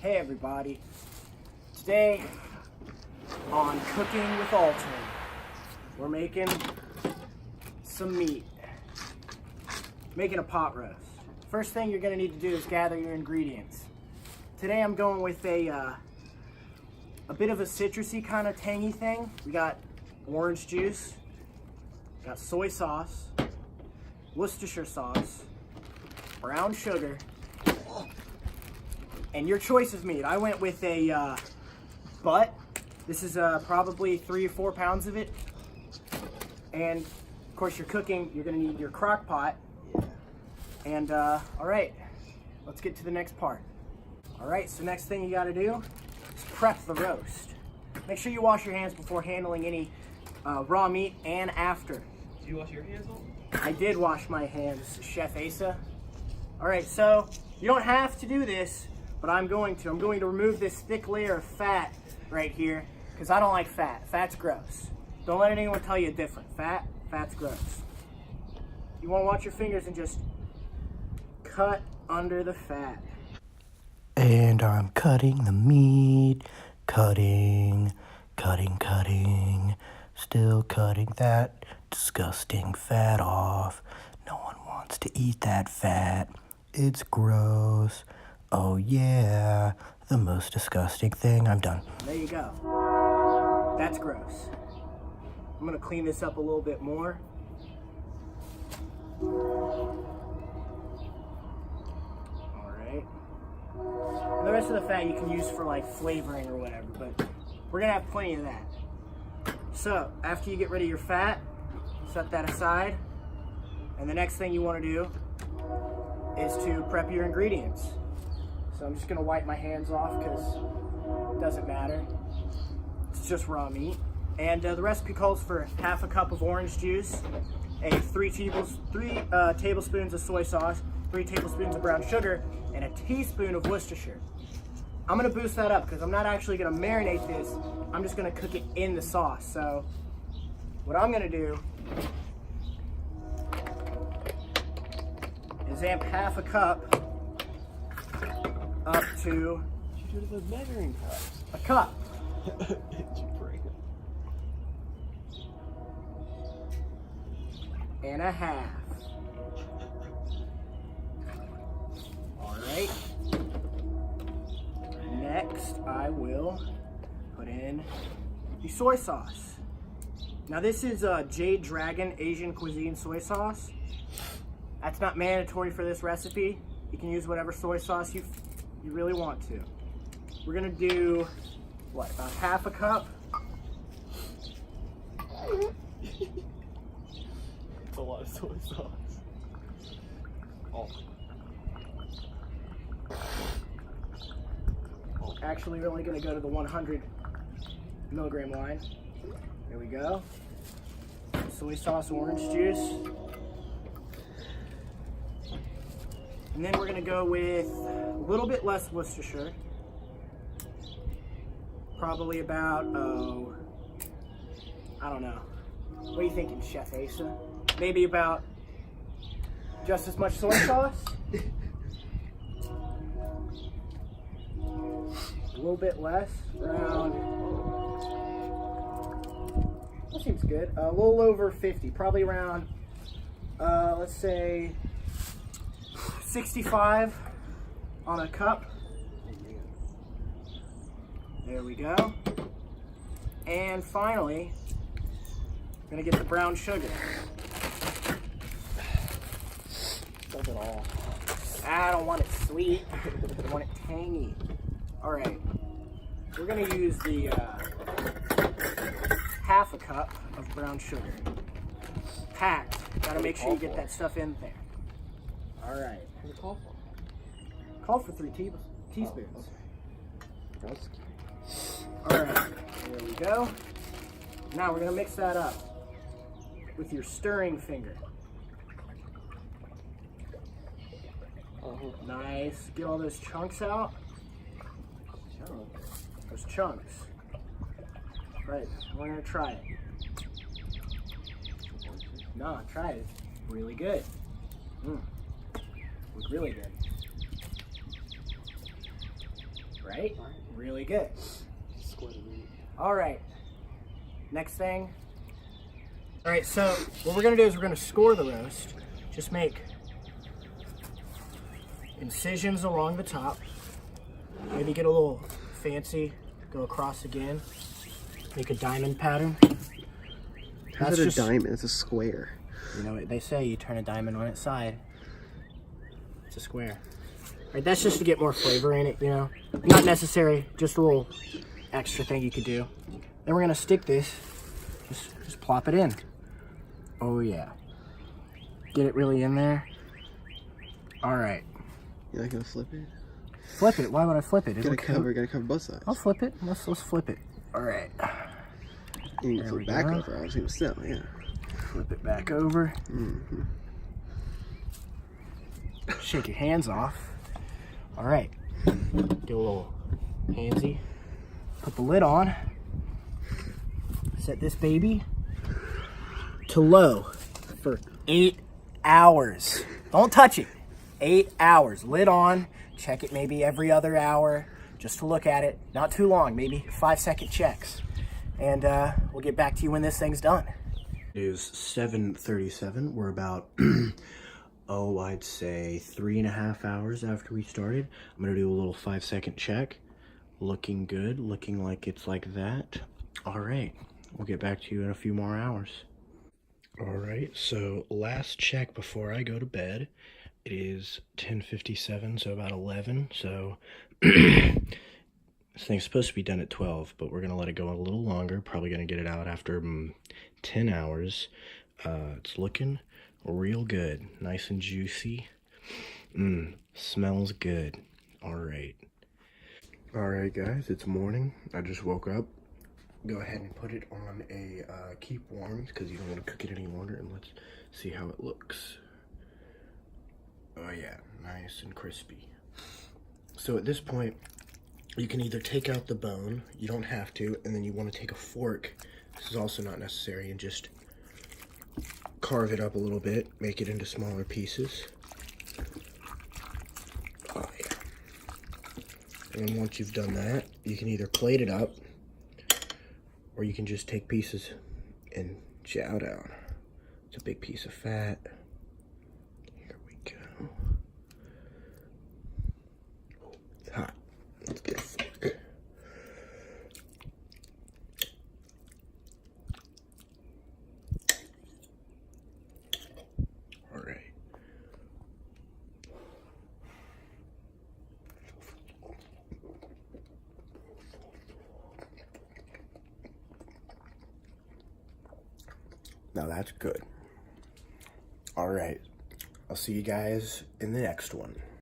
Hey everybody, today on Cooking with Alton, we're making some meat, making a pot roast. First thing you're gonna need to do is gather your ingredients. Today I'm going with a bit of a citrusy kind of tangy thing. We got orange juice, got soy sauce, Worcestershire sauce, brown sugar, and your choice of meat. I went with a butt. This is probably 3 or 4 pounds of it. And of course you're cooking, you're gonna need your crock pot. And all right, let's get to the next part. All right, so next thing you gotta do is prep the roast. Make sure you wash your hands before handling any raw meat and after. Did you wash your hands all? I did wash my hands, Chef Asa. All right, so you don't have to do this, but I'm going to. I'm going to remove this thick layer of fat right here because I don't like fat. Fat's gross. Don't let anyone tell you different. Fat's gross. You want to watch your fingers and just cut under the fat. And I'm cutting the meat, cutting, still cutting that disgusting fat off. No one wants to eat that fat. It's gross. Oh yeah, the most disgusting thing. I'm done. There you go. That's gross. I'm gonna clean this up a little bit more. All right. And the rest of the fat you can use for like flavoring or whatever, but we're gonna have plenty of that. So after you get rid of your fat, set that aside. And the next thing you wanna do is to prep your ingredients. So I'm just gonna wipe my hands off because it doesn't matter. It's just raw meat. And the recipe calls for half a cup of orange juice, 3 tablespoons of soy sauce, 3 tablespoons of brown sugar, and a teaspoon of Worcestershire. I'm gonna boost that up because I'm not actually gonna marinate this. I'm just gonna cook it in the sauce. So what I'm gonna do is amp half a cup up to You should have a measuring cup. a cup. Did you break it? And a half. All right. Next, I will put in the soy sauce. Now this is Jade Dragon Asian cuisine soy sauce. That's not mandatory for this recipe. You can use whatever soy sauce you really want to. We're gonna do, what, about half a cup? It's a lot of soy sauce. Oh. Actually, we're only gonna go to the 100 milligram line. There we go. Soy sauce, orange juice. And then we're gonna go with a little bit less Worcestershire. Probably about, I don't know. What are you thinking, Chef Asa? Maybe about just as much soy sauce? A little bit less, around, that seems good. A little over 50, probably around, let's say 65 on a cup. There we go. And finally, I'm gonna get the brown sugar. Does it all. I don't want it sweet, I want it tangy. All right, we're gonna use the half a cup of brown sugar. Packed, gotta make sure you get that stuff in there. All right. What did it call for? Call for 3 teaspoons. Oh, okay. All right, there we go. Now we're gonna mix that up with your stirring finger. Nice, get all those chunks out. Those chunks. Right, we're gonna try it. No, try it, it's really good. Look really good. right? Really good. Square the meat. All right. Next thing. All right, so what we're gonna do is we're gonna score the roast. Just make incisions along the top. Maybe get a little fancy. Go across again. Make a diamond pattern. How's it a diamond? It's a square. You know what they say, you turn a diamond on its side. It's a square. All right, that's just to get more flavor in it, you know. Not necessary, just a little extra thing you could do. Then we're gonna stick this, just plop it in. Oh yeah. Get it really in there. All right. You're not gonna flip it? Flip it, why would I flip it? Gotta cover both sides. I'll flip it, let's flip it. All right. You can flip back over, obviously, but still, yeah. Flip it back over. Mm-hmm. Shake your hands off. All right. Do a little handsy. Put the lid on. Set this baby to low for 8 hours. Don't touch it. 8 hours. Lid on. Check it maybe every other hour just to look at it. Not too long, maybe 5-second checks. And we'll get back to you when this thing's done. It is 7:37. We're about, I'd say 3.5 hours after we started. I'm gonna do a little 5-second check. Looking good, looking like it's like that. All right, we'll get back to you in a few more hours. All right, so last check before I go to bed. It is 10:57, so about 11. So this thing's supposed to be done at 12, but we're gonna let it go a little longer. Probably gonna get it out after 10 hours. It's looking real good, nice and juicy. Smells good. All right. All right, guys, it's morning. I just woke up. Go ahead and put it on a keep warm because you don't want to cook it any longer. And let's see how it looks. Oh yeah, nice and crispy. So at this point, you can either take out the bone, you don't have to, and then you want to take a fork, this is also not necessary, and just carve it up a little bit, make it into smaller pieces. Oh yeah. And then once you've done that, you can either plate it up, or you can just take pieces and chow down. It's a big piece of fat. Here we go. Oh, it's hot. Let's get a fork. All right. Now that's good. All right. I'll see you guys in the next one.